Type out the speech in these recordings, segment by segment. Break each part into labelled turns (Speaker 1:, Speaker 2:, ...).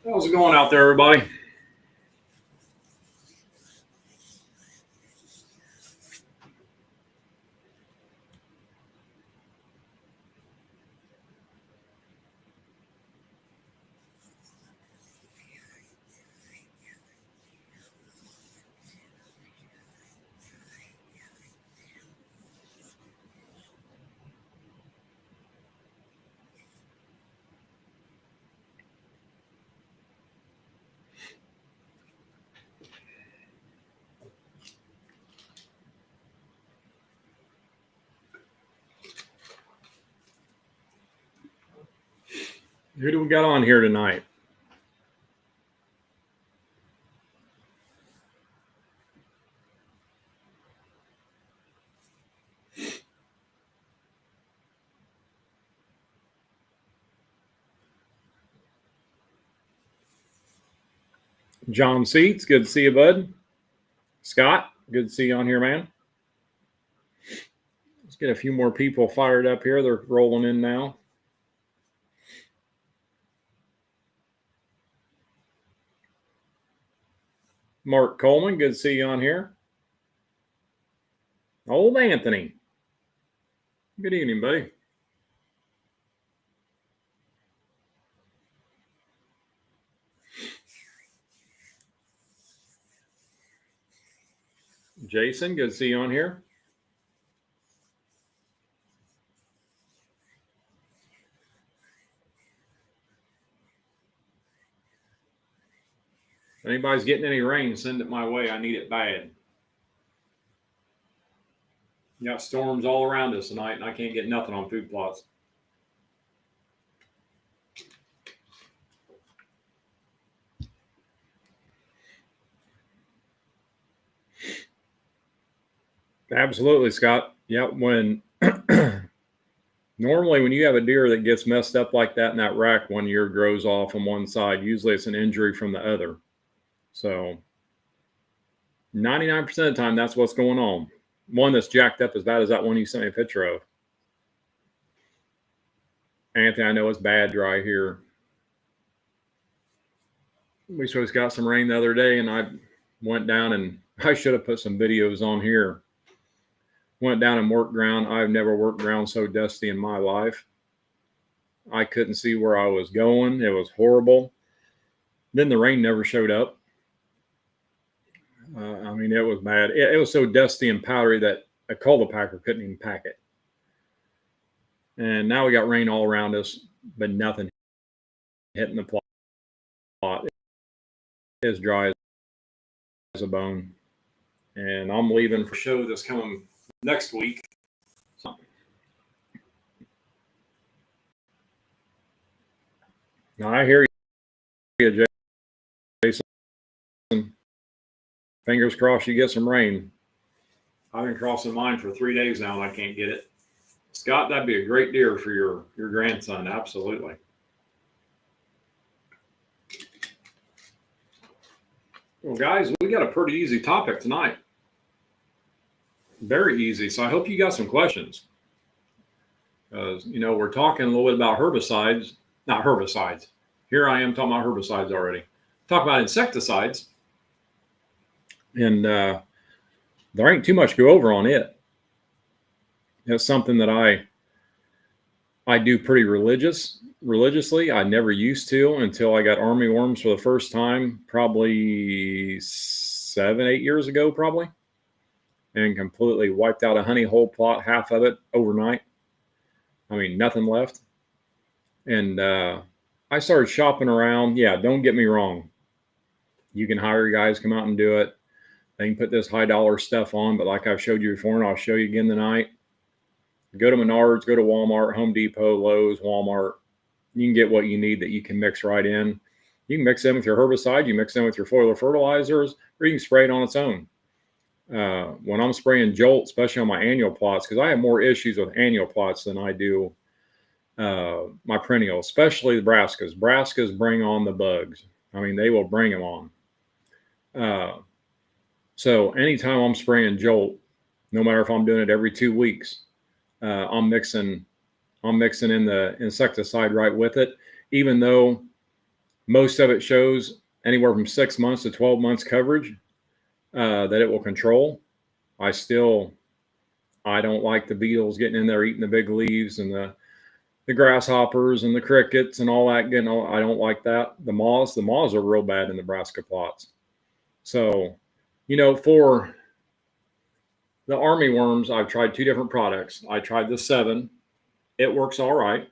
Speaker 1: How's it going out there, everybody? Who do we got on here tonight? John Seats, good to see you, bud. Scott, good to see you on here, man. Let's get a few more people fired up here. They're rolling in now. Mark Coleman, good to see you on here. Old Anthony. Good evening, buddy. Jason, good to see you on here. If anybody's getting any rain, send it my way. I need it bad. You got storms all around us tonight, and I can't get nothing on food plots. Absolutely, Scott. Yeah, when normally when you have a deer that gets messed up like that in that rack, one ear grows off on one side. Usually it's an injury from the other. So 99% of the time, that's what's going on. One that's jacked up as bad as that one you sent me a picture of. Anthony, I know it's bad dry here. We supposed got some rain the other day, and I went down and I should have put some videos on here. Went down and worked ground. I've never worked ground so dusty in my life. I couldn't see where I was going. It was horrible. Then the rain never showed up. I mean, it was bad. It was so dusty and powdery that a cultipacker couldn't even pack it. And now we got rain all around us, but nothing hitting the plot. It's dry as a bone. And I'm leaving for a show that's coming next week. Now, I hear you, Jason. Fingers crossed you get some rain. I've been crossing mine for 3 days now, and I can't get it. Scott, that'd be a great deer for your grandson. Absolutely. Well, guys, we got a pretty easy topic tonight. Very easy. So I hope you got some questions. We're talking a little bit about herbicides, not herbicides. Here I am talking about herbicides already. Talk about insecticides. And there ain't too much to go over on it. It's something that I do pretty religiously. I never used to until I got army worms for the first time, probably 7-8 years ago, probably, and completely wiped out a honey hole plot, half of it overnight. I mean, nothing left. And I started shopping around. Yeah, don't get me wrong. You can hire guys, come out and do it. They can put this high dollar stuff on, but like I've showed you before, and I'll show you again tonight, go to Menards, go to Walmart, Home Depot, Lowe's, Walmart. You can get what you need that you can mix right in. You can mix them with your herbicide, you mix them with your foliar fertilizers, or you can spray it on its own. When I'm spraying Jolt, especially on my annual plots, because I have more issues with annual plots than I do my perennial, especially the brassicas. Brassicas bring on the bugs. I mean, they will bring them on. So anytime I'm spraying Jolt, no matter if I'm doing it every 2 weeks, I'm mixing in the insecticide right with it, even though Most of it shows anywhere from 6 months to 12 months coverage that it will control. I don't like the beetles getting in there eating the big leaves and the grasshoppers and the crickets and all that. I don't like that. The moths are real bad in Nebraska plots. So, for the army worms, I've tried 2 different products. I tried the 7. It works all right.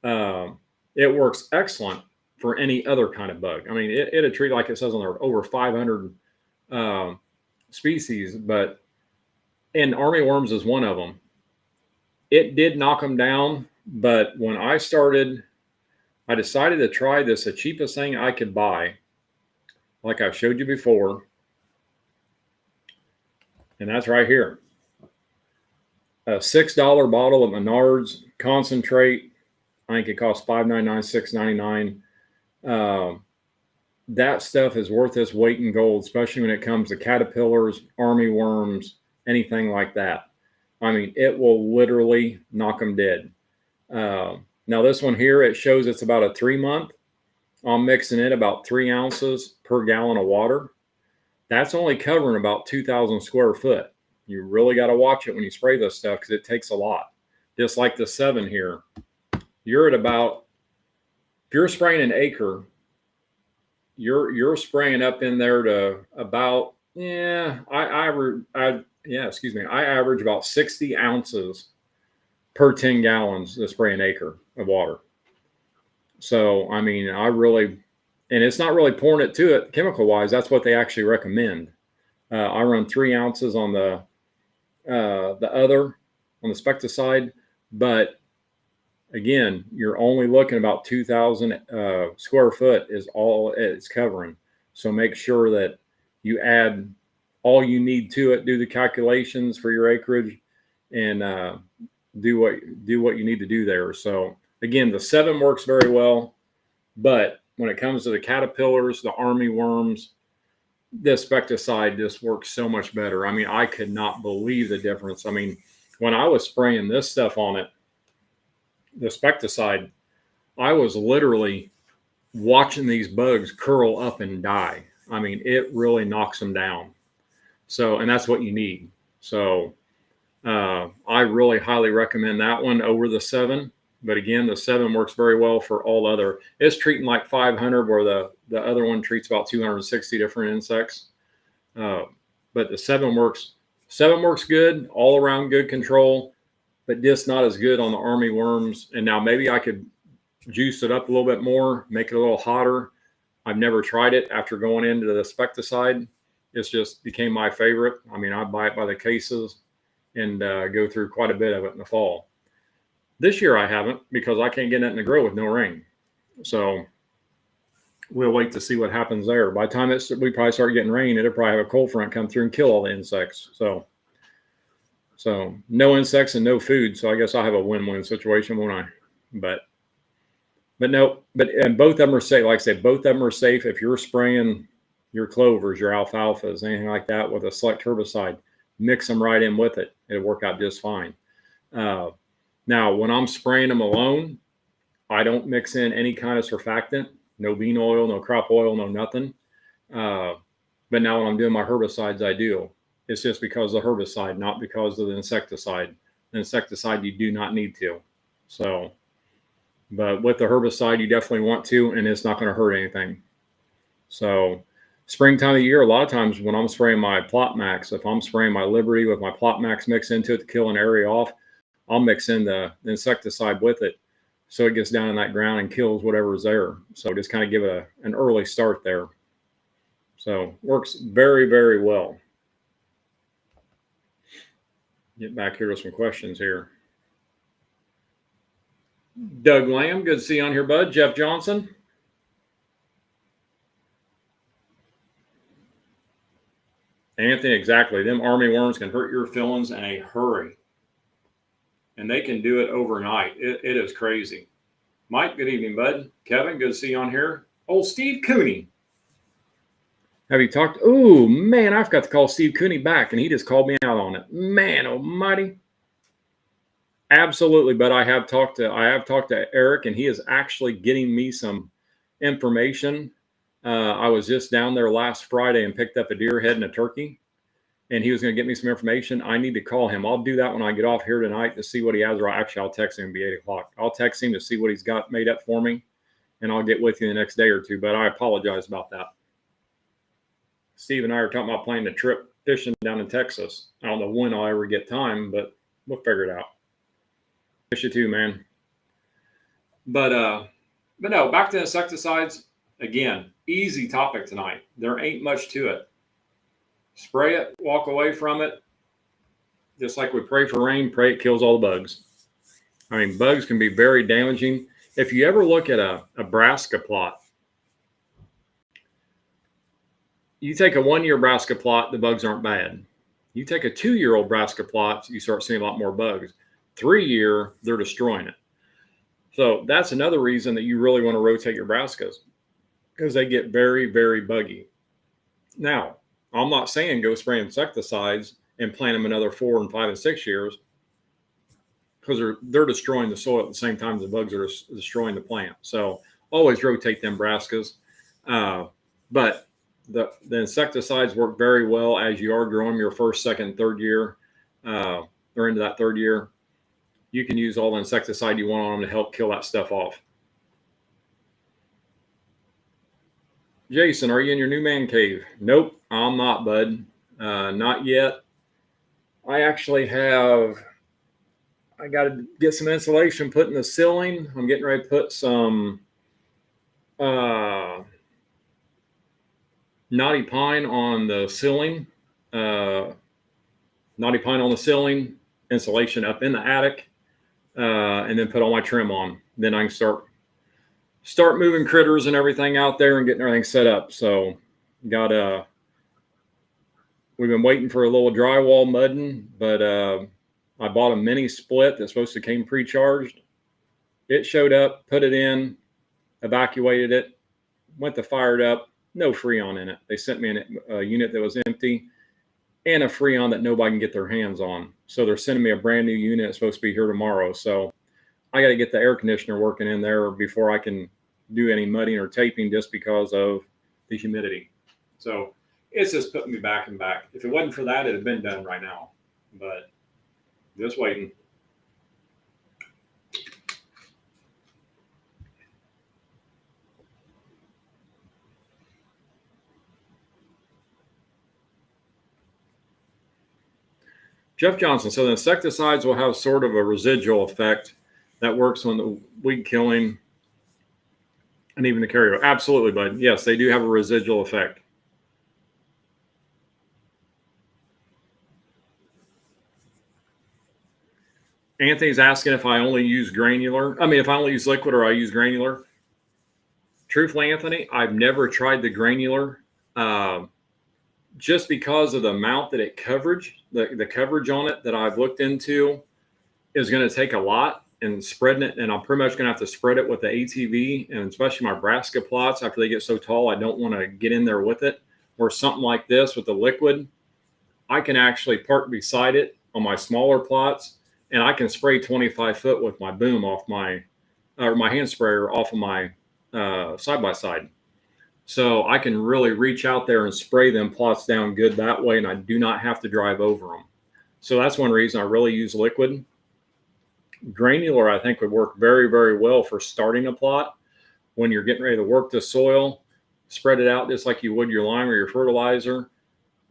Speaker 1: It works excellent for any other kind of bug. I mean, it'll treat, like it says on there, over 500 species, and army worms is one of them. It did knock them down, but when I decided to try this, the cheapest thing I could buy, like I've showed you before, and that's right here. A $6 bottle of Menards concentrate. I think it costs $5.99, $6.99. That stuff is worth its weight in gold, especially when it comes to caterpillars, army worms, anything like that. I mean, it will literally knock them dead. Now this one here, it shows it's about a 3-month. I'm mixing in about 3 ounces per gallon of water. That's only covering about 2,000 square foot. You really got to watch it when you spray this stuff because it takes a lot. Just like the 7 here, you're at about, if you're spraying an acre, you're spraying up in there to about, I average about 60 ounces per 10 gallons to spray an acre of water. So, I mean, and it's not really pouring it to it chemical wise. That's what they actually recommend. I run 3 ounces on the Insecticide, but again, you're only looking about 2,000 square foot is all it's covering. So make sure that you add all you need to it, do the calculations for your acreage, and do what you need to do there. So again, the 7 works very well, but when it comes to the caterpillars, the army worms, the Insecticide just works so much better. I mean, I could not believe the difference. I mean, when I was spraying this stuff on it, the Insecticide, I was literally watching these bugs curl up and die. I mean, it really knocks them down. So, and that's what you need. So, I really highly recommend that one over the 7. But again, the 7 works very well for all other. It's treating like 500, where the other one treats about 260 different insects. But the 7 works. 7 works good, all around good control, but just not as good on the army worms. And now maybe I could juice it up a little bit more, make it a little hotter. I've never tried it after going into the Insecticide. It's just became my favorite. I mean, I buy it by the cases and go through quite a bit of it in the fall. This year I haven't, because I can't get it in the grow with no rain. So we'll wait to see what happens there. By the time we probably start getting rain, it'll probably have a cold front come through and kill all the insects. So no insects and no food. So I guess I'll have a win-win situation, won't I? But and both of them are safe. Like I said, both of them are safe. If you're spraying your clovers, your alfalfas, anything like that with a select herbicide, mix them right in with it. It'll work out just fine. Now, when I'm spraying them alone, I don't mix in any kind of surfactant, no bean oil, no crop oil, no nothing. But now when I'm doing my herbicides, I do. It's just because of the herbicide, not because of the insecticide. The insecticide, you do not need to. So, but with the herbicide, you definitely want to, and it's not going to hurt anything. So, springtime of the year, a lot of times when I'm spraying my Plot Max, if I'm spraying my Liberty with my Plot Max mix into it to kill an area off, I'll mix in the insecticide with it, so it gets down in that ground and kills whatever's there. So just kind of give it an early start there. So works very, very well. Get back here with some questions here. Doug Lamb, good to see you on here, bud. Jeff Johnson. Anthony, exactly. Them army worms can hurt your fillings in a hurry. And they can do it overnight. It is crazy. Mike, good evening, bud. Kevin, good to see you on here. Old Steve Cooney. Have you talked? Oh, man, I forgot to call Steve Cooney back, and he just called me out on it. Man almighty. Absolutely, but I have talked to Eric, and he is actually getting me some information. I was just down there last Friday and picked up a deer head and a turkey, and he was going to get me some information. I need to call him. I'll do that when I get off here tonight to see what he has, or actually I'll text him. It'll be 8 o'clock. I'll text him to see what he's got made up for me, and I'll get with you the next day or two, but I apologize about that. Steve and I are talking about planning a trip fishing down in Texas. I don't know when I'll ever get time, but we'll figure it out. Fish you too, man. But no, back to insecticides. Again, easy topic tonight. There ain't much to it. Spray it, walk away from it. Just like we pray for rain, pray it kills all the bugs. I mean, bugs can be very damaging. If you ever look at a brassica plot, you take a 1-year brassica plot, the bugs aren't bad. You take a 2-year-old brassica plot, you start seeing a lot more bugs. 3-year, they're destroying it. So that's another reason that you really want to rotate your brassicas, because they get very, very buggy. Now, I'm not saying go spray insecticides and plant them another 4 and 5 and 6 years, because they're destroying the soil at the same time the bugs are destroying the plant. So always rotate them brassicas. But the insecticides work very well as you are growing your first, second, third year, or into that 3rd year. You can use all the insecticide you want on them to help kill that stuff off. Jason, are you in your new man cave? Nope, I'm not, bud. Not yet. I actually I got to get some insulation put in the ceiling. I'm getting ready to put some knotty pine on the ceiling. Knotty pine on the ceiling, insulation up in the attic, and then put all my trim on. Then I can start moving critters and everything out there and getting everything set up. So we've been waiting for a little drywall mudding, but I bought a mini split that's supposed to came pre-charged. It showed up, put it in, evacuated it, went to fire it up, no Freon in it. They sent me a unit that was empty and a Freon that nobody can get their hands on. So they're sending me a brand new unit. It's supposed to be here tomorrow. So I got to get the air conditioner working in there before I can do any mudding or taping, just because of the humidity. So it's just putting me back and back. If it wasn't for that, it'd have been done right now, but just waiting. Jeff Johnson, so the insecticides will have sort of a residual effect that works on the weed killing and even the carryover. Absolutely, bud. Yes, they do have a residual effect. Anthony's asking if I only use granular. I mean, if I only use liquid or I use granular. Truthfully, Anthony, I've never tried the granular, just because of the amount that it the coverage on it that I've looked into is going to take a lot, and spreading it, and I'm pretty much going to have to spread it with the ATV, and especially my brassica plots after they get so tall, I don't want to get in there with it. Or something like this with the liquid, I can actually park beside it on my smaller plots, and I can spray 25 foot with my boom off my hand sprayer off of my side-by-side. So I can really reach out there and spray them plots down good that way, and I do not have to drive over them. So that's one reason I really use liquid. Granular, I think, would work very, very well for starting a plot. When you're getting ready to work the soil, spread it out just like you would your lime or your fertilizer,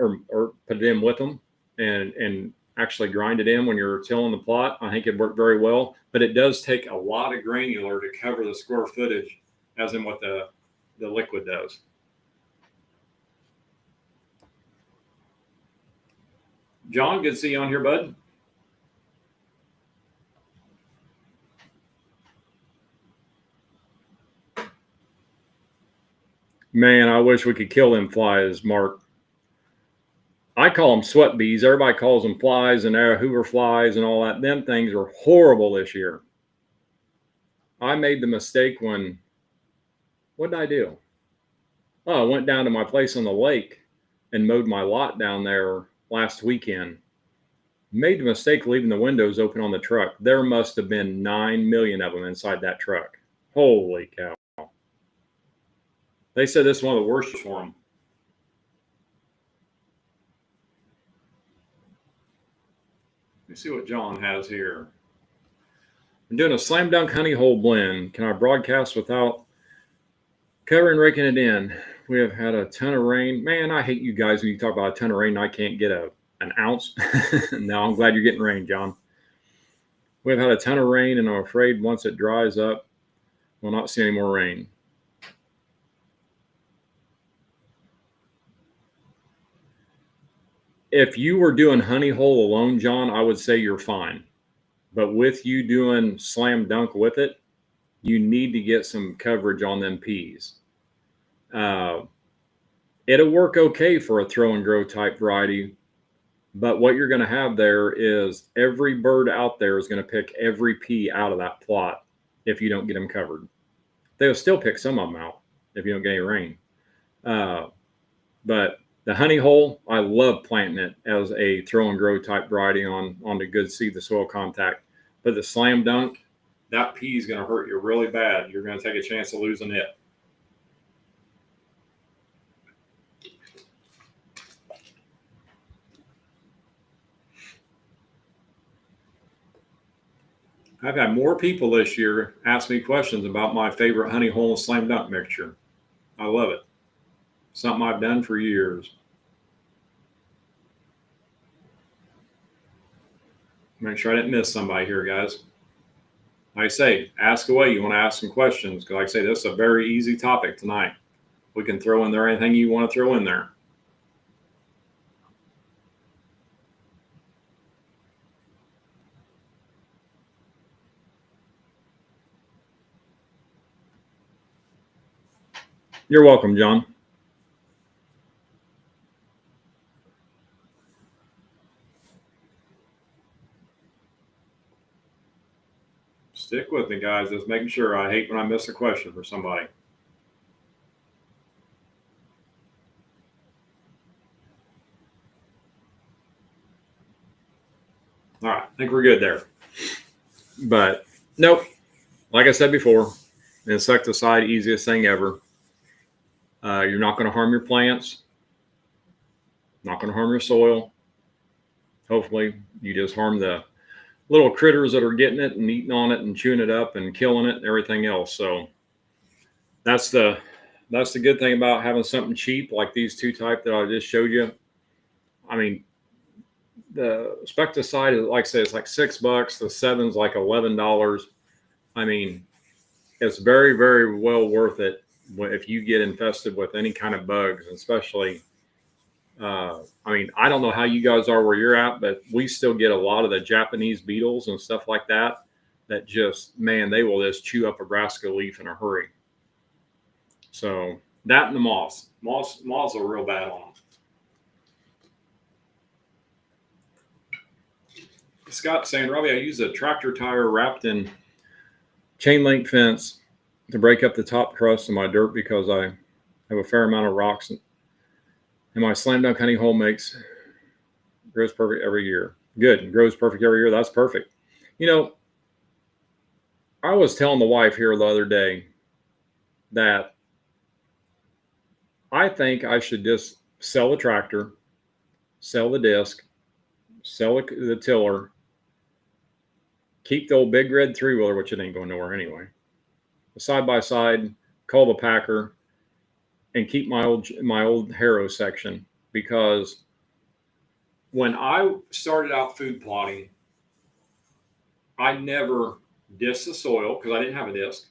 Speaker 1: or put it in with them and actually grind it in when you're tilling the plot. I think it'd work very well, but it does take a lot of granular to cover the square footage, as in what the liquid does. John, good to see you on here, bud. Man, I wish we could kill them flies, Mark. I call them sweat bees. Everybody calls them flies, and they're Hoover flies and all that. Them things are horrible this year. I made the mistake what did I do? Oh, I went down to my place on the lake and mowed my lot down there last weekend. Made the mistake leaving the windows open on the truck. There must have been 9 million of them inside that truck. Holy cow. They said this is one of the worst for them. Let me see what John has here. I'm doing a slam dunk honey hole blend. Can I broadcast without covering, raking it in? We have had a ton of rain. Man, I hate you guys when you talk about a ton of rain and I can't get an ounce. No, I'm glad you're getting rain, John. We've had a ton of rain, and I'm afraid once it dries up, we'll not see any more rain. If you were doing honey hole alone, John, I would say you're fine. But with you doing slam dunk with it, you need to get some coverage on them peas. It'll work okay for a throw and grow type variety, but what you're going to have there is every bird out there is going to pick every pea out of that plot if you don't get them covered. They'll still pick some of them out if you don't get any rain. But the honey hole, I love planting it as a throw and grow type variety on the good seed, the soil contact. But the slam dunk, that pea is going to hurt you really bad. You're going to take a chance of losing it. I've had more people this year ask me questions about my favorite honey hole and slam dunk mixture. I love it. Something I've done for years. Make sure I didn't miss somebody here, guys. Like I say, ask away. You want to ask some questions. Because like I say, this is a very easy topic tonight. We can throw in there anything you want to throw in there. You're welcome, John. Stick with me, guys. Just making sure. I hate when I miss a question for somebody. All right. I think we're good there. But nope. Like I said before, insecticide, easiest thing ever. You're not going to harm your plants. Not going to harm your soil. Hopefully, you just harm the little critters that are getting it and eating on it and chewing it up and killing it and everything else. So that's the good thing about having something cheap like these two type that I just showed you. I mean, the Insecticide is, like I say, it's like $6. The 7's like $11. I mean, it's very, very well worth it if you get infested with any kind of bugs, especially. I mean, I don't know how you guys are where you're at, but we still get a lot of the Japanese beetles and stuff like that. That just, man, they will just chew up a brassica leaf in a hurry. So that and the moths are real bad on them. Scott saying, Robbie, I use a tractor tire wrapped in chain link fence to break up the top crust of my dirt because I have a fair amount of rocks. And my slam dunk honey hole grows perfect every year. Good. Grows perfect every year. That's perfect. You know, I was telling the wife here the other day that I think I should just sell the tractor, sell the disc, sell the tiller, keep the old big red 3-wheeler, which it ain't going nowhere anyway, the side-by-side, call the packer, and keep my old harrow section. Because when I started out food plotting, I never disced the soil because I didn't have a disc.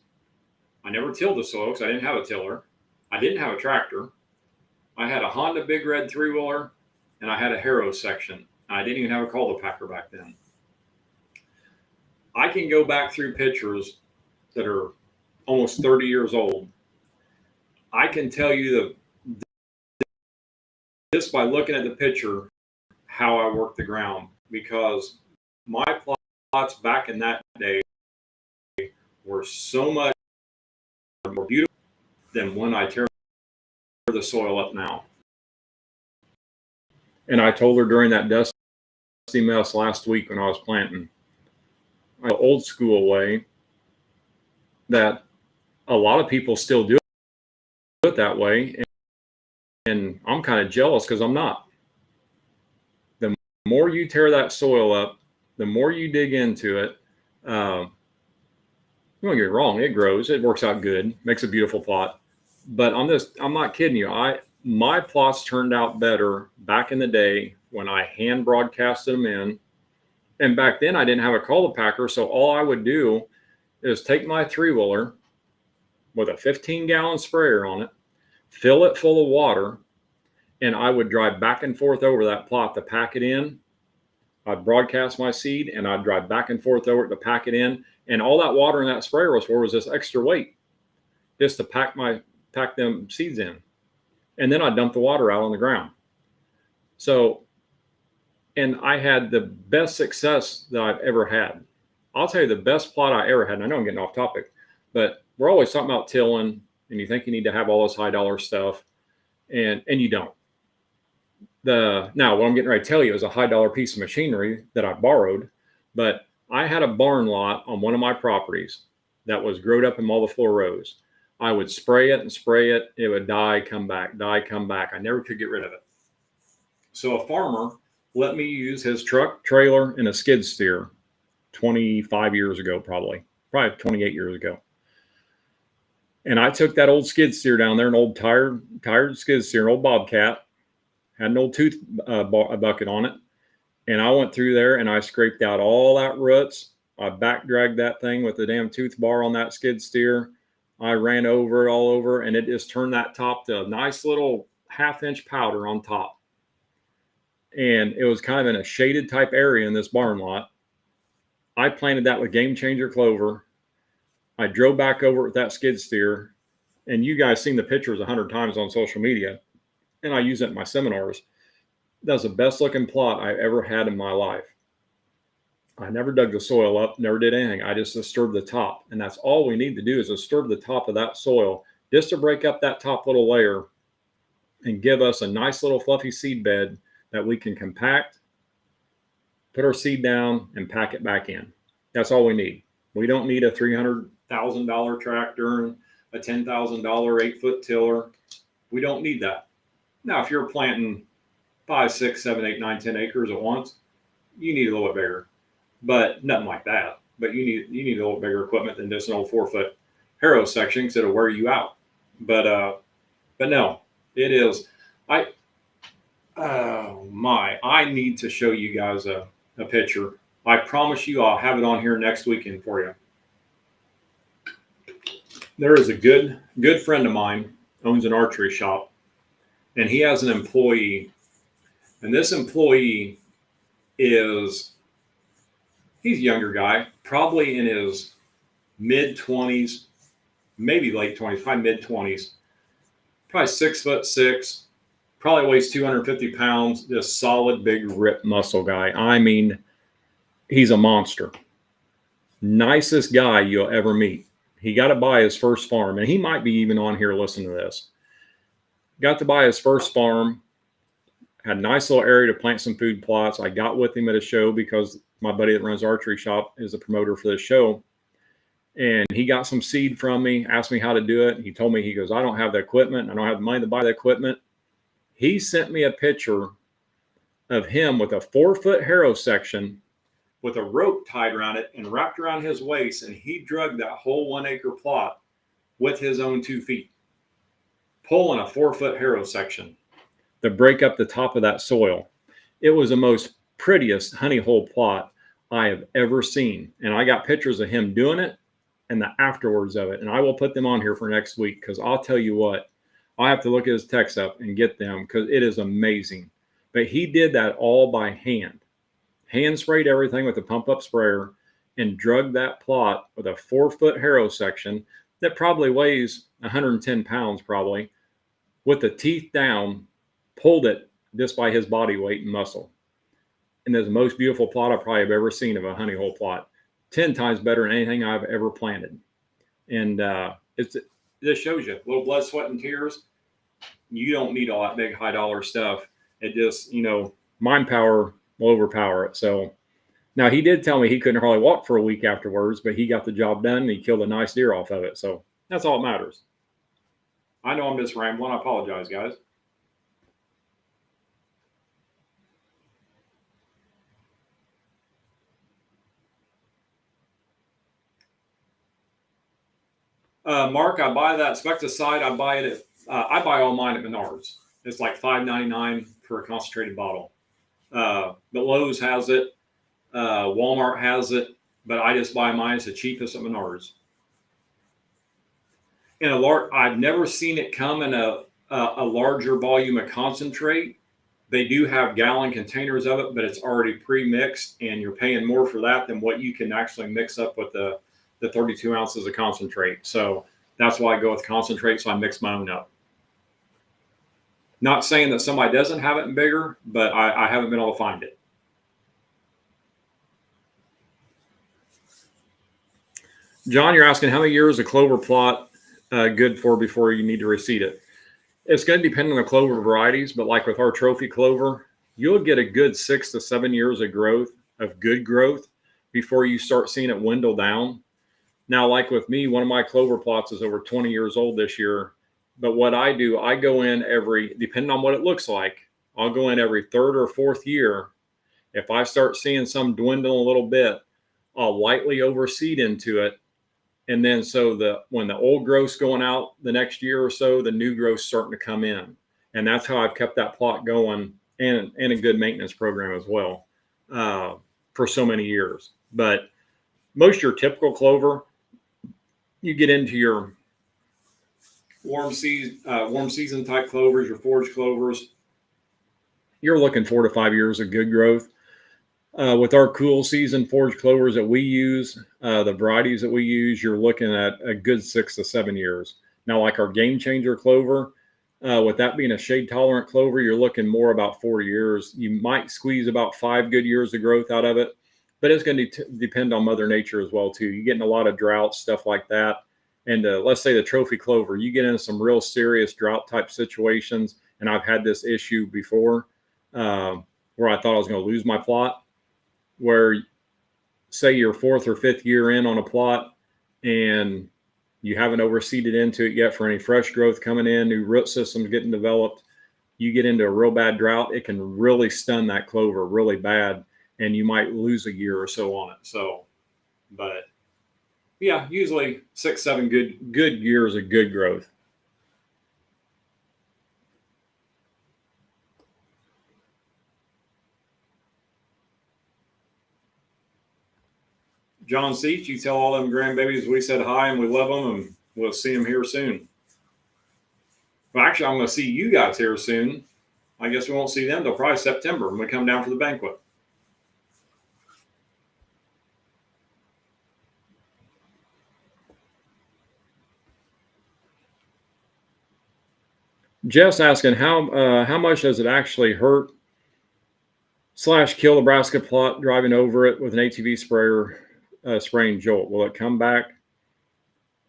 Speaker 1: I never tilled the soil because I didn't have a tiller. I didn't have a tractor. I had a Honda Big Red 3-wheeler, and I had a harrow section. I didn't even have a call the packer back then. I can go back through pictures that are almost 30 years old. I can tell you just by looking at the picture how I work the ground, because my plots back in that day were so much more beautiful than when I tear the soil up now. And I told her during that dusty mess last week when I was planting, the old school way that a lot of people still do it it that way. And I'm kind of jealous because I'm not. The more you tear that soil up, the more you dig into it, don't get me wrong, it grows, it works out good, makes a beautiful plot. But I'm not kidding you. My plots turned out better back in the day when I hand broadcasted them in. And back then I didn't have a cultipacker, so all I would do is take my 3-wheeler with a 15-gallon sprayer on it, fill it full of water, and I would drive back and forth over that plot to pack it in. I'd broadcast my seed, and I'd drive back and forth over it to pack it in. And all that water in that sprayer was for was this extra weight, just to pack them seeds in. And then I'd dump the water out on the ground. So, and I had the best success that I've ever had. I'll tell you the best plot I ever had, and I know I'm getting off topic, but we're always talking about tilling, and you think you need to have all this high dollar stuff, and you don't. Now what I'm getting ready to tell you is a high dollar piece of machinery that I borrowed, but I had a barn lot on one of my properties that was growed up in multiflora rose. I would spray it and spray it. It would die, come back, die, come back. I never could get rid of it. So a farmer let me use his truck, trailer, and a skid steer 25 years ago, probably 28 years ago. And I took that old skid steer down there, an old tired skid steer, an old Bobcat, had an old tooth bucket on it. And I went through there and I scraped out all that roots. I back dragged that thing with the damn tooth bar on that skid steer. I ran over it all over, and it just turned that top to a nice little 1/2-inch powder on top. And it was kind of in a shaded type area in this barn lot. I planted that with Game Changer clover. I drove back over it with that skid steer, and you guys seen the pictures 100 times on social media, and I use it in my seminars. That's the best looking plot I ever had in my life. I never dug the soil up, never did anything. I just disturbed the top, and that's all we need to do is disturb the top of that soil just to break up that top little layer and give us a nice little fluffy seed bed that we can compact, put our seed down, and pack it back in. That's all we need. We don't need a $300,000 tractor and a $10,000 8-foot tiller. We don't need that. Now, if you're planting 5, 6, 7, 8, 9, 10 acres at once, you need a little bit bigger, but nothing like that. But you need a little bigger equipment than just an old 4-foot harrow section because it'll wear you out. But no, it is. I need to show you guys a picture. I promise you I'll have it on here next weekend for you. There is a good friend of mine, owns an archery shop, and he has an employee. And this employee he's a younger guy, probably in his mid-20s, maybe late 20s, probably mid-20s, probably 6'6", probably weighs 250 pounds, just solid, big, ripped muscle guy. I mean, he's a monster. Nicest guy you'll ever meet. He got to buy his first farm, and he might be even on here listening to this. Got to buy his first farm, had a nice little area to plant some food plots. I got with him at a show because my buddy that runs the archery shop is a promoter for this show. And he got some seed from me, asked me how to do it. He told me, he goes, I don't have the equipment. I don't have the money to buy the equipment. He sent me a picture of him with a 4-foot harrow section with a rope tied around it and wrapped around his waist. And he drug that whole 1-acre plot with his own 2 feet, pulling a 4-foot harrow section to break up the top of that soil. It was the most prettiest honey hole plot I have ever seen. And I got pictures of him doing it and the afterwards of it. And I will put them on here for next week, because I'll tell you what, I have to look at his text up and get them because it is amazing. But he did that all by hand sprayed everything with a pump up sprayer and drug that plot with a 4-foot harrow section that probably weighs 110 pounds probably, with the teeth down, pulled it just by his body weight and muscle. And it's the most beautiful plot I probably have ever seen of a honey hole plot. 10 times better than anything I've ever planted. And this shows you a little blood, sweat, and tears. You don't need all that big high dollar stuff. It just, mind power will overpower it. So now he did tell me he couldn't hardly walk for a week afterwards, but he got the job done and he killed a nice deer off of it. So that's all that matters. I know I'm just rambling. I apologize, guys. Mark, I buy that Insecticide. I buy it I buy all mine at Menards. It's like $5.99 for a concentrated bottle. But Lowe's has it. Walmart has it. But I just buy mine. It's the cheapest at Menards. In I've never seen it come in a larger volume of concentrate. They do have gallon containers of it, but it's already pre-mixed, and you're paying more for that than what you can actually mix up with the 32 ounces of concentrate. So that's why I go with concentrate. So I mix my own up. Not saying that somebody doesn't have it in bigger, but I haven't been able to find it. John, you're asking how many years a clover plot good for before you need to reseed it? It's going to depend on the clover varieties, but like with our trophy clover, you'll get a good 6 to 7 years of growth, of good growth, before you start seeing it dwindle down. Now, like with me, one of my clover plots is over 20 years old this year. But what I do, I go in depending on what it looks like, I'll go in every third or fourth year. If I start seeing some dwindle a little bit, I'll lightly overseed into it. And then when the old growth's going out the next year or so, the new growth's starting to come in. And that's how I've kept that plot going, and a good maintenance program as well, for so many years. But most of your typical clover, you get into your warm season type clovers, your forage clovers, you're looking 4 to 5 years of good growth. With our cool season forage clovers that we use, the varieties that we use, you're looking at a good 6 to 7 years. Now, like our game changer clover, with that being a shade tolerant clover, you're looking more about 4 years. You might squeeze about 5 good years of growth out of it, but it's going to depend on Mother Nature as well too. You're getting a lot of drought, stuff like that. And let's say the trophy clover, you get into some real serious drought type situations. And I've had this issue before where I thought I was going to lose my plot, where say you're 4th or 5th year in on a plot and you haven't overseeded into it yet for any fresh growth coming in, new root systems getting developed, you get into a real bad drought, it can really stun that clover really bad, and you might lose a year or so on it. So, but yeah, usually 6, 7 good years of good growth. John Seach, you tell all them grandbabies we said hi and we love them, and we'll see them here soon. Well, actually, I'm going to see you guys here soon. I guess we won't see them till probably September when we come down for the banquet. Jeff's asking how much does it actually hurt / kill the brassica plot driving over it with an ATV sprayer spraying Jolt? Will it come back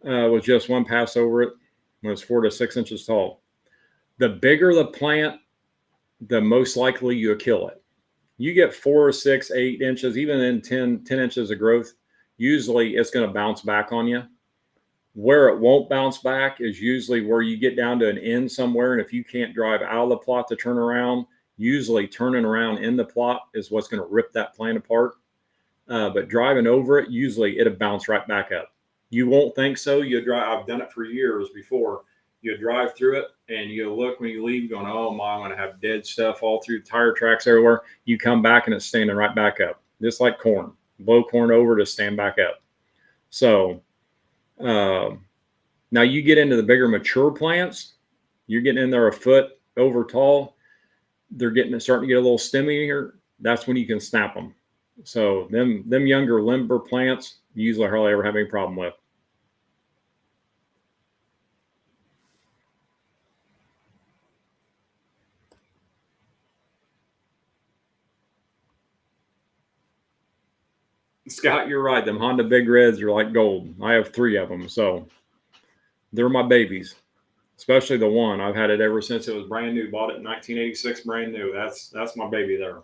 Speaker 1: with just one pass over it when it's 4 to 6 inches tall? The bigger the plant, the most likely you'll kill it. You get 4 or 6, 8 inches, even in 10 inches of growth, usually it's going to bounce back on you. Where it won't bounce back is usually where you get down to an end somewhere. And if you can't drive out of the plot to turn around, usually turning around in the plot is what's going to rip that plant apart. But driving over it, usually it'll bounce right back up. You won't think so. I've done it for years before. You drive through it and you look when you leave going, oh my, I'm going to have dead stuff all through the tire tracks everywhere. You come back and it's standing right back up, just like corn. Blow corn over to stand back up. So now you get into the bigger mature plants, you're getting in there a foot over tall. They're starting to get a little stemmier. That's when you can snap them. So them younger limber plants, you usually hardly ever have any problem with. Scott, you're right. Them Honda Big Reds are like gold. I have 3 of them, so they're my babies. Especially the one. I've had it ever since it was brand new. Bought it in 1986, brand new. That's my baby there.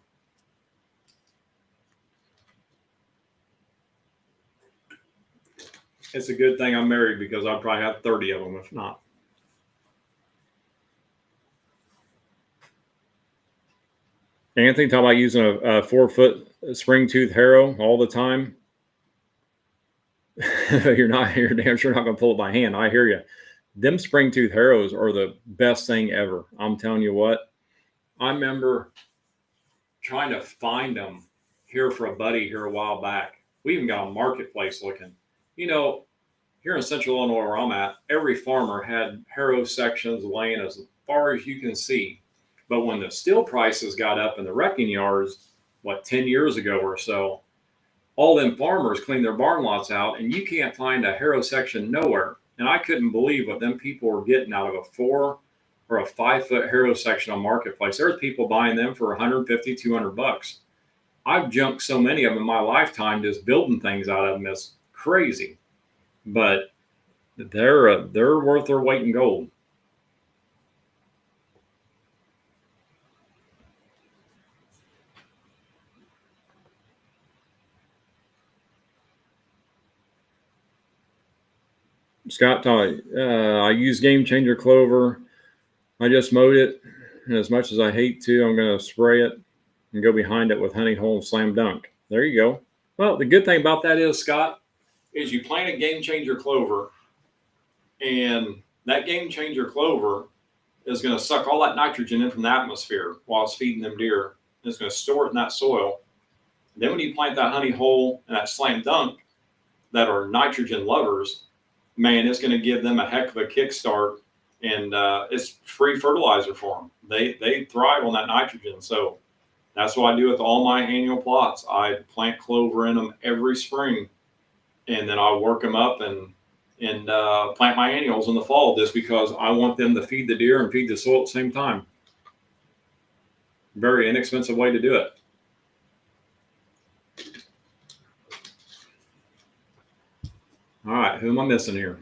Speaker 1: It's a good thing I'm married because I'd probably have 30 of them if not. Anthony, talk about using a 4-foot spring tooth harrow all the time. You're damn sure not going to pull it by hand. I hear you. Them spring tooth harrows are the best thing ever. I'm telling you what. I remember trying to find them here for a buddy here a while back. We even got a marketplace looking. You know, here in Central Illinois where I'm at, every farmer had harrow sections laying as far as you can see. But when the steel prices got up in the wrecking yards, 10 years ago or so, all them farmers cleaned their barn lots out, and you can't find a harrow section nowhere. And I couldn't believe what them people were getting out of a 4 or a 5-foot harrow section on marketplace. There's people buying them for 150, 200 bucks. I've junked so many of them in my lifetime just building things out of them. It's crazy, but they're worth their weight in gold. Scott taught I use Game Changer clover. I just mowed it, and as much as I hate to, I'm going to spray it and go behind it with honey hole and slam dunk. There you go. Well, the good thing about that is, Scott, is you plant a Game Changer clover, and that Game Changer clover is going to suck all that nitrogen in from the atmosphere while it's feeding them deer. It's going to store it in that soil. Then when you plant that honey hole and that slam dunk that are nitrogen lovers, man, it's going to give them a heck of a kickstart, and it's free fertilizer for them. They thrive on that nitrogen. So that's what I do with all my annual plots. I plant clover in them every spring, and then I work them up and plant my annuals in the fall just because I want them to feed the deer and feed the soil at the same time. Very inexpensive way to do it. All right, who am I missing here?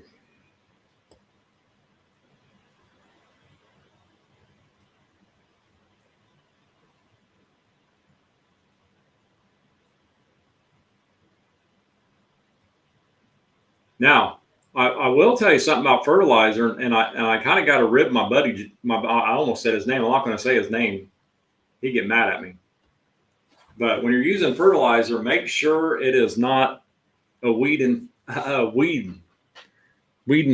Speaker 1: Now, I will tell you something about fertilizer, and I kind of got to rib my buddy. I almost said his name. I'm not going to say his name. He'd get mad at me. But when you're using fertilizer, make sure it is not a weed and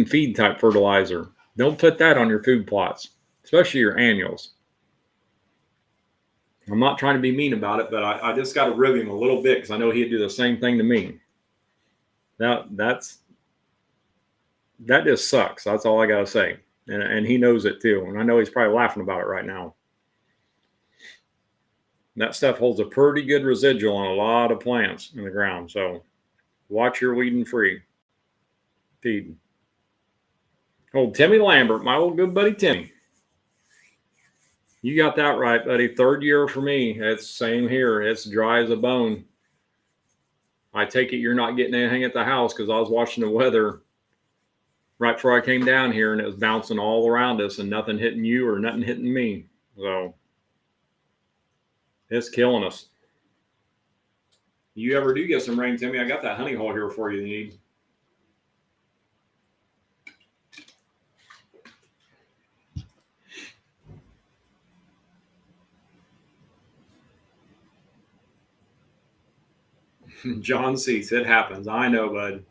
Speaker 1: feed type fertilizer. Don't put that on your food plots, especially your annuals. I'm not trying to be mean about it, but I just got to rib him a little bit because I know he'd do the same thing to me. That just sucks. That's all I got to say. And he knows it too. And I know he's probably laughing about it right now. That stuff holds a pretty good residual on a lot of plants in the ground. So watch your weed and free feed. Old Timmy Lambert, my old good buddy Timmy. You got that right, buddy. 3rd year for me. It's same here. It's dry as a bone. I take it you're not getting anything at the house because I was watching the weather right before I came down here, and it was bouncing all around us and nothing hitting you or nothing hitting me. So it's killing us. You ever do get some rain, Timmy? I got that honey hole here for you need. John Seats, it happens. I know, bud.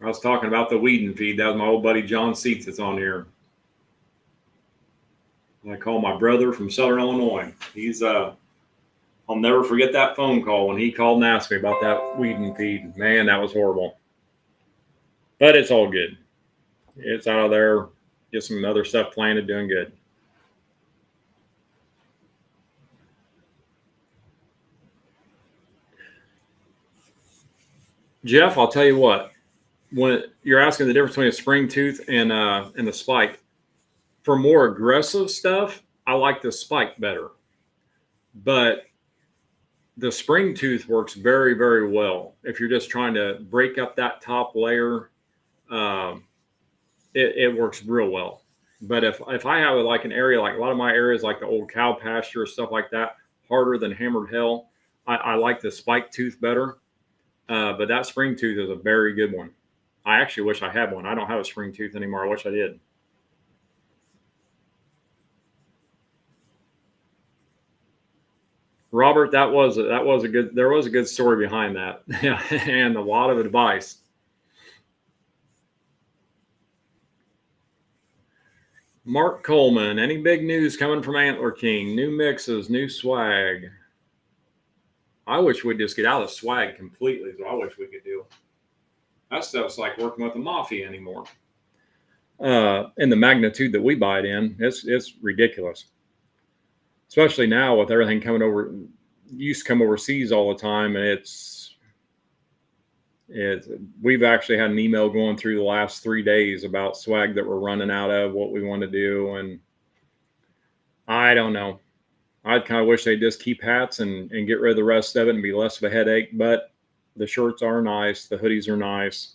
Speaker 1: I was talking about the weed and feed. That was my old buddy John Seats that's on here. I call my brother from Southern Illinois. He's I'll never forget that phone call when he called and asked me about that weed and feed. Man, that was horrible. But it's all good. It's out of there. Get some other stuff planted, doing good. Jeff, I'll tell you what. When you're asking the difference between a spring tooth and the spike, for more aggressive stuff, I like the spike better. But the spring tooth works very, very well. If you're just trying to break up that top layer, it works real well. But if I have like an area, like a lot of my areas, like the old cow pasture, stuff like that, harder than hammered hell, I like the spike tooth better. But that spring tooth is a very good one. I actually wish I had one. I don't have a spring tooth anymore. I wish I did. Robert, that was a good. There was a good story behind that, and a lot of advice. Mark Coleman, any big news coming from Antler King? New mixes, new swag. I wish we'd just get out of swag completely. Is what I wish we could do. That stuff's like working with the mafia anymore. In the magnitude that we buy it in, it's ridiculous. Especially now with everything coming over, used to come overseas all the time, and we've actually had an email going through the last 3 days about swag that we're running out of, what we want to do, and I don't know. I'd kind of wish they'd just keep hats and get rid of the rest of it and be less of a headache. But the shirts are nice, the hoodies are nice.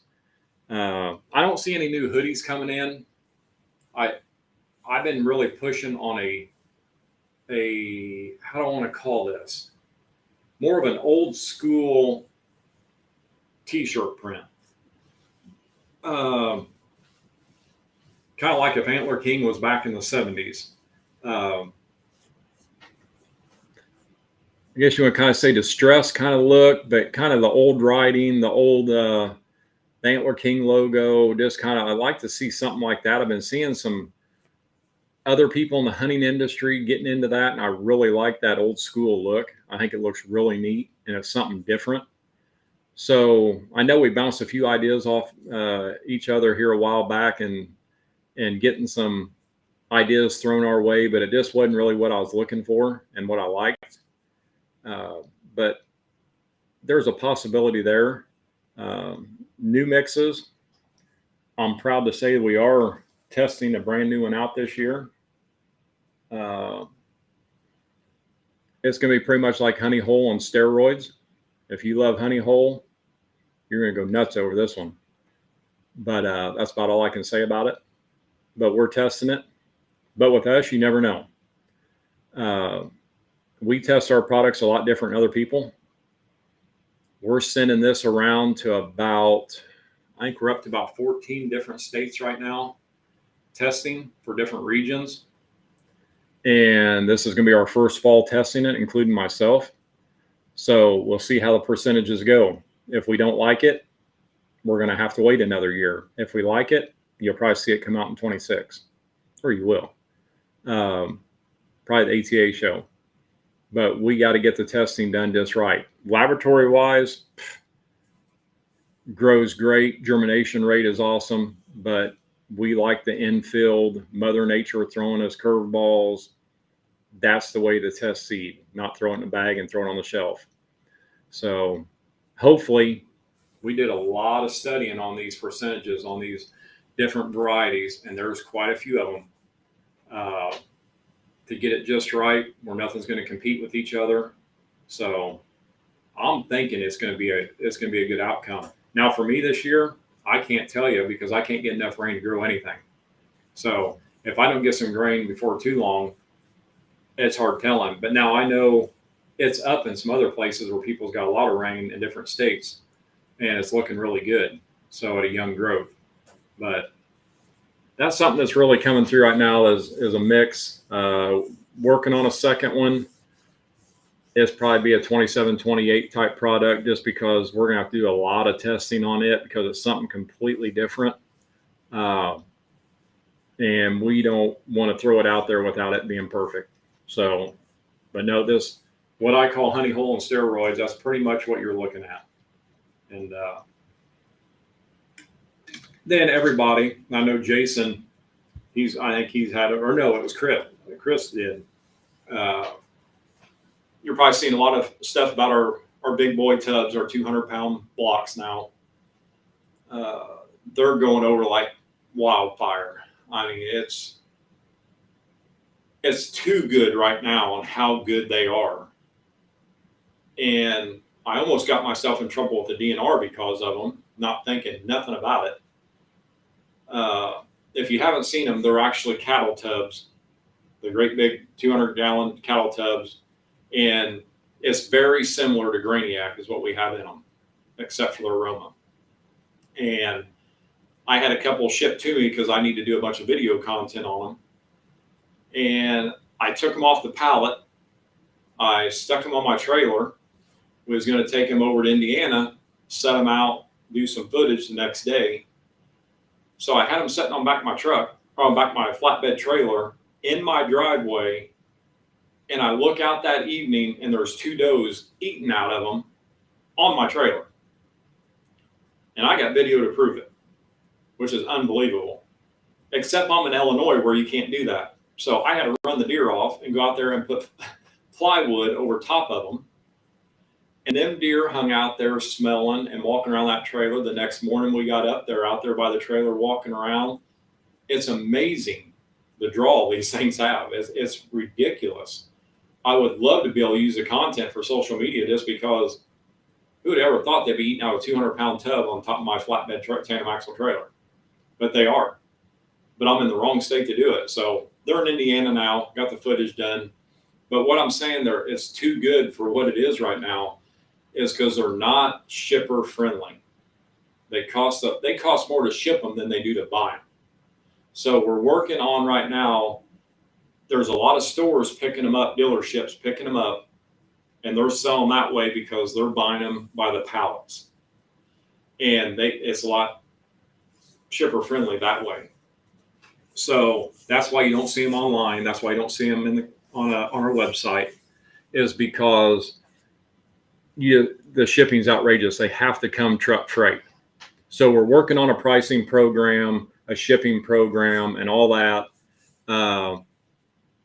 Speaker 1: I don't see any new hoodies coming in. I've been really pushing on a how do I want to call this? More of an old school t-shirt print. Kind of like if Antler King was back in the 70s. I guess you would kind of say distressed kind of look, but kind of the old writing, the old Antler King logo, just kind of, I'd like to see something like that. I've been seeing some other people in the hunting industry getting into that, and I really like that old school look. I think it looks really neat, and it's something different. So I know we bounced a few ideas off each other here a while back, and getting some ideas thrown our way, but it just wasn't really what I was looking for and what I liked. But there's a possibility there. New mixes. I'm proud to say we are testing a brand new one out this year. It's going to be pretty much like Honey Hole on steroids. If you love Honey Hole, you're going to go nuts over this one. But that's about all I can say about it. But we're testing it. But with us, you never know. We test our products a lot different than other people. We're sending this around to about, I think we're up to about 14 different states right now, testing for different regions. And this is going to be our first fall testing it, including myself. So we'll see how the percentages go. If we don't like it, we're going to have to wait another year. If we like it, you'll probably see it come out in 26, or you will. Probably the ATA show. But we got to get the testing done just right. Laboratory wise, grows great. Germination rate is awesome, but we like the infield, Mother Nature throwing us curveballs. That's the way to test seed, not throw it in a bag and throw it on the shelf. So hopefully, we did a lot of studying on these percentages, on these different varieties, and there's quite a few of them. To get it just right, where nothing's going to compete with each other. So I'm thinking it's going to be a good outcome. Now for me this year, I can't tell you because I can't get enough rain to grow anything. So if I don't get some rain before too long, it's hard telling. But now I know it's up in some other places where people's got a lot of rain in different states, and it's looking really good. So at a young growth, but that's something that's really coming through right now is a mix. Working on a second one. It's probably be a 27, 28 type product just because we're going to have to do a lot of testing on it because it's something completely different. And we don't want to throw it out there without it being perfect. So, but no, this, what I call Honey Hole and steroids, that's pretty much what you're looking at. And then everybody, I know Jason, I think he's had it, or no, it was Chris. Chris did. You're probably seeing a lot of stuff about our big boy tubs, our 200-pound blocks now. They're going over like wildfire. I mean, it's too good right now on how good they are. And I almost got myself in trouble with the DNR because of them, not thinking nothing about it. If you haven't seen them, they're actually cattle tubs, the great big 200-gallon cattle tubs. And it's very similar to Grainiac is what we have in them, except for the aroma. And I had a couple shipped to me because I need to do a bunch of video content on them. And I took them off the pallet I stuck them on my trailer. We was going to take them over to Indiana, set them out, do some footage the next day. So I had them sitting on back of my truck, or on back of my flatbed trailer in my driveway. And I look out that evening and there's 2 does eating out of them on my trailer. And I got video to prove it, which is unbelievable. Except I'm in Illinois where you can't do that. So I had to run the deer off and go out there and put plywood over top of them. And them deer hung out there smelling and walking around that trailer. The next morning we got up, they're out there by the trailer walking around. It's amazing the draw these things have. It's ridiculous. I would love to be able to use the content for social media just because who would ever thought they'd be eating out a 200-pound tub on top of my flatbed tandem axle trailer? But they are. But I'm in the wrong state to do it. So they're in Indiana now, got the footage done. But what I'm saying there, it's too good for what it is right now, is because they're not shipper friendly. They cost more to ship them than they do to buy them. So we're working on right now. There's a lot of stores picking them up, dealerships picking them up, and they're selling that way because they're buying them by the pallets. And it's a lot shipper friendly that way. So that's why you don't see them online. That's why you don't see them on our website, is because the shipping's outrageous. They have to come truck freight. So we're working on a pricing program, a shipping program, and all that.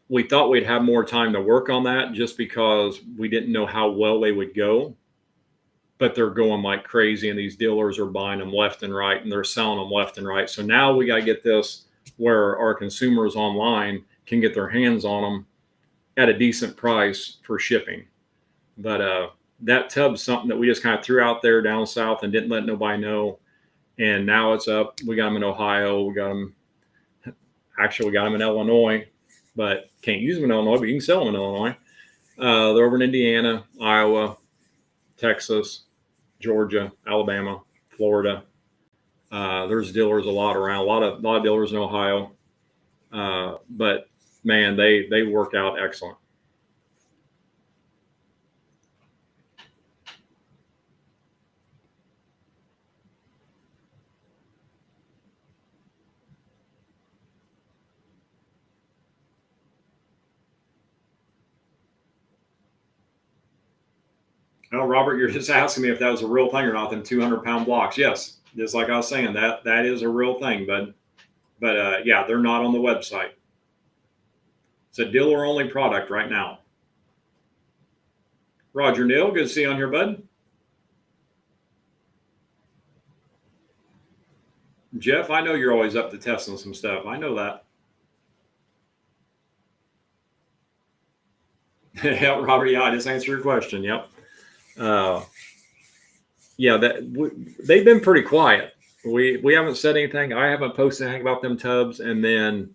Speaker 1: We thought we'd have more time to work on that just because we didn't know how well they would go. But they're going like crazy, and these dealers are buying them left and right, and they're selling them left and right. So now we got to get this where our consumers online can get their hands on them at a decent price for shipping. But that tub's something that we just kind of threw out there down south and didn't let nobody know. And now it's up. We got them in Ohio. We got them in Illinois, but can't use them in Illinois, but you can sell them in Illinois. They're over in Indiana, Iowa, Texas, Georgia, Alabama, Florida. There's dealers a lot around, a lot of dealers in Ohio. But man, they work out excellent. Oh, Robert, you're just asking me if that was a real thing or not. Them 200-pound blocks, yes, just like I was saying, that is a real thing. But yeah, they're not on the website. It's a dealer only product right now. Roger Neal, good to see you on here, bud. Jeff, I know you're always up to testing some stuff. I know that. Yeah, Robert. Yeah, I just answered your question. Yep. Yeah, they've been pretty quiet. We haven't said anything. I haven't posted anything about them tubs, and then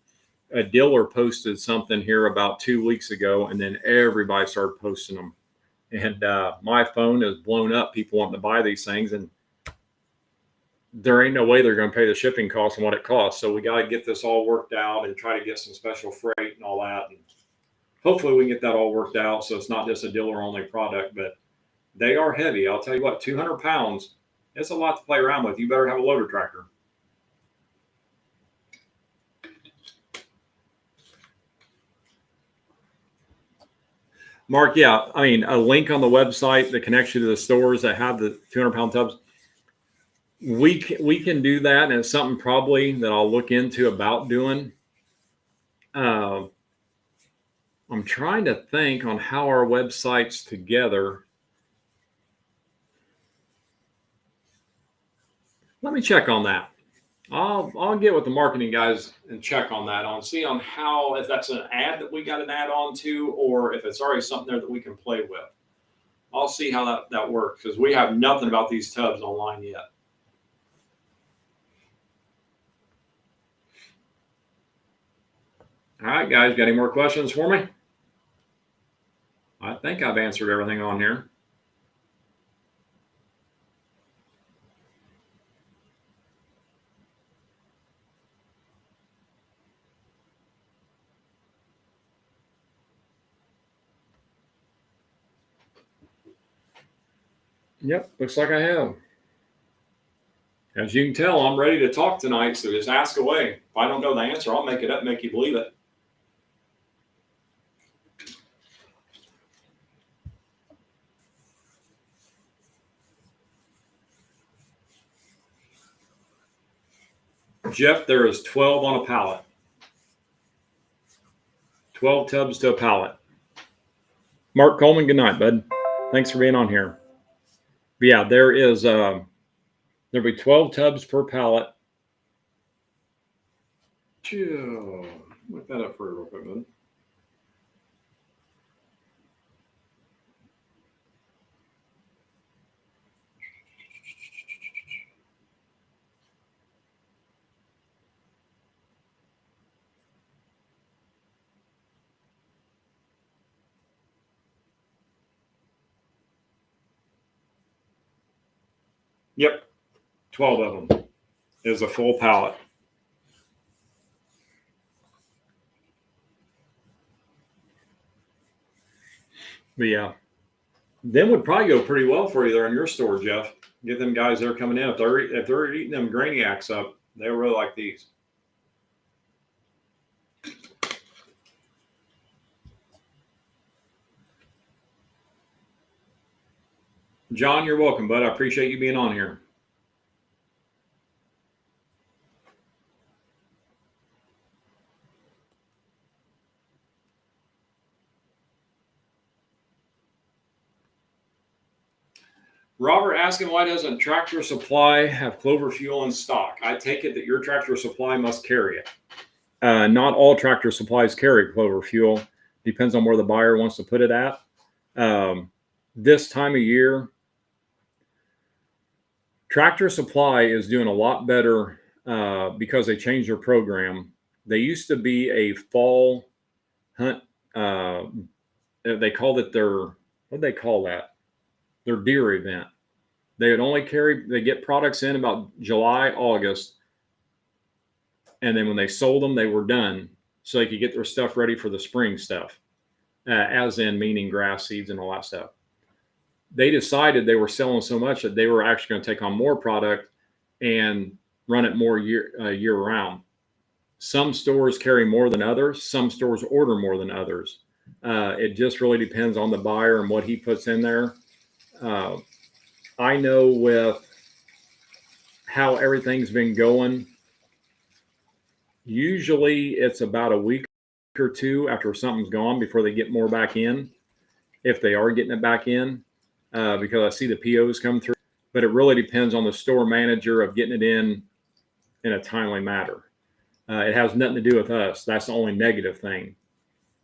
Speaker 1: a dealer posted something here about 2 weeks ago, and then everybody started posting them. And my phone is blown up. People wanting to buy these things, and there ain't no way they're going to pay the shipping costs and what it costs. So we got to get this all worked out and try to get some special freight and all that. And hopefully we can get that all worked out so it's not just a dealer only product, but they are heavy. I'll tell you what, 200 pounds, it's a lot to play around with. You better have a loader tractor. Mark, yeah, I mean, a link on the website that connects you to the stores that have the 200-pound tubs. We can do that, and it's something probably that I'll look into about doing. I'm trying to think on how our website's together. Let me check on that. I'll get with the marketing guys and check on that, see on how, if that's an ad that we got an add on to, or if it's already something there that we can play with. I'll see how that works, because we have nothing about these tubs online yet. All right, guys, got any more questions for me? I think I've answered everything on here. Yep, looks like I have. As you can tell, I'm ready to talk tonight, so just ask away. If I don't know the answer, I'll make it up and make you believe it. Jeff, there is 12 on a pallet. 12 tubs to a pallet. Mark Coleman, good night, bud. Thanks for being on here. But yeah, there'll be 12 tubs per pallet. Look that up for you real quick, bud. Yep, 12 of them is a full pallet. But yeah, them would probably go pretty well for you there in your store, Jeff. Get them guys that are coming in. If they're eating them Grainiacs up, they really like these. John, you're welcome, bud. I appreciate you being on here. Robert asking, why doesn't Tractor Supply have clover fuel in stock? I take it that your Tractor Supply must carry it. Not all Tractor Supplies carry clover fuel. Depends on where the buyer wants to put it at. This time of year, Tractor Supply is doing a lot better because they changed their program. They used to be a fall hunt. They called it what did they call that? Their deer event. They would only they get products in about July, August. And then when they sold them, they were done. So they could get their stuff ready for the spring stuff, as in meaning grass seeds and all that stuff. They decided they were selling so much that they were actually going to take on more product and run it more year round. Some stores carry more than others. Some stores order more than others. It just really depends on the buyer and what he puts in there. I know with how everything's been going, usually it's about a week or two after something's gone before they get more back in, if they are getting it back in, because I see the POs come through. But it really depends on the store manager of getting it in a timely manner. It has nothing to do with us. That's the only negative thing.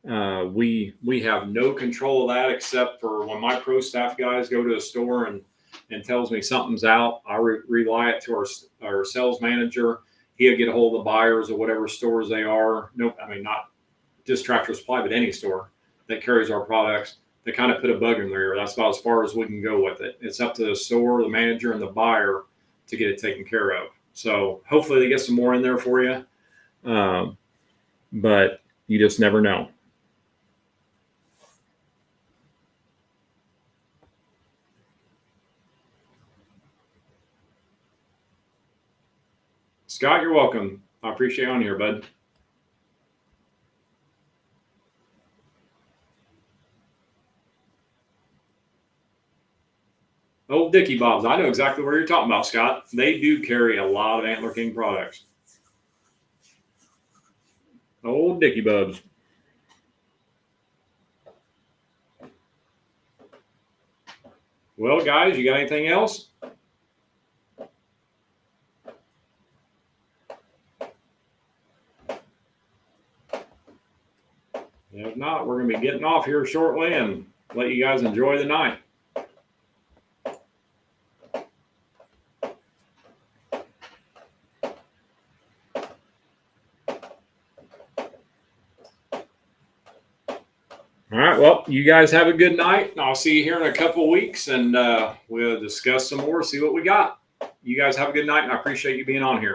Speaker 1: We have no control of that except for when my pro staff guys go to a store and tells me something's out. I rely it to our sales manager. He'll get a hold of the buyers of whatever stores they are. Nope, I mean, not just Tractor Supply, but any store that carries our products. They kind of put a bug in there. That's about as far as we can go with it. It's up to the store, the manager, and the buyer to get it taken care of. So hopefully they get some more in there for you. But you just never know. Scott, you're welcome. I appreciate you on here, bud. Old Dickie Bobs. I know exactly where you're talking about, Scott. They do carry a lot of Antler King products. Old Dickie Bobs. Well, guys, you got anything else? If not, we're going to be getting off here shortly and let you guys enjoy the night. All right, well, you guys have a good night. I'll see you here in a couple of weeks, and we'll discuss some more, see what we got. You guys have a good night, and I appreciate you being on here.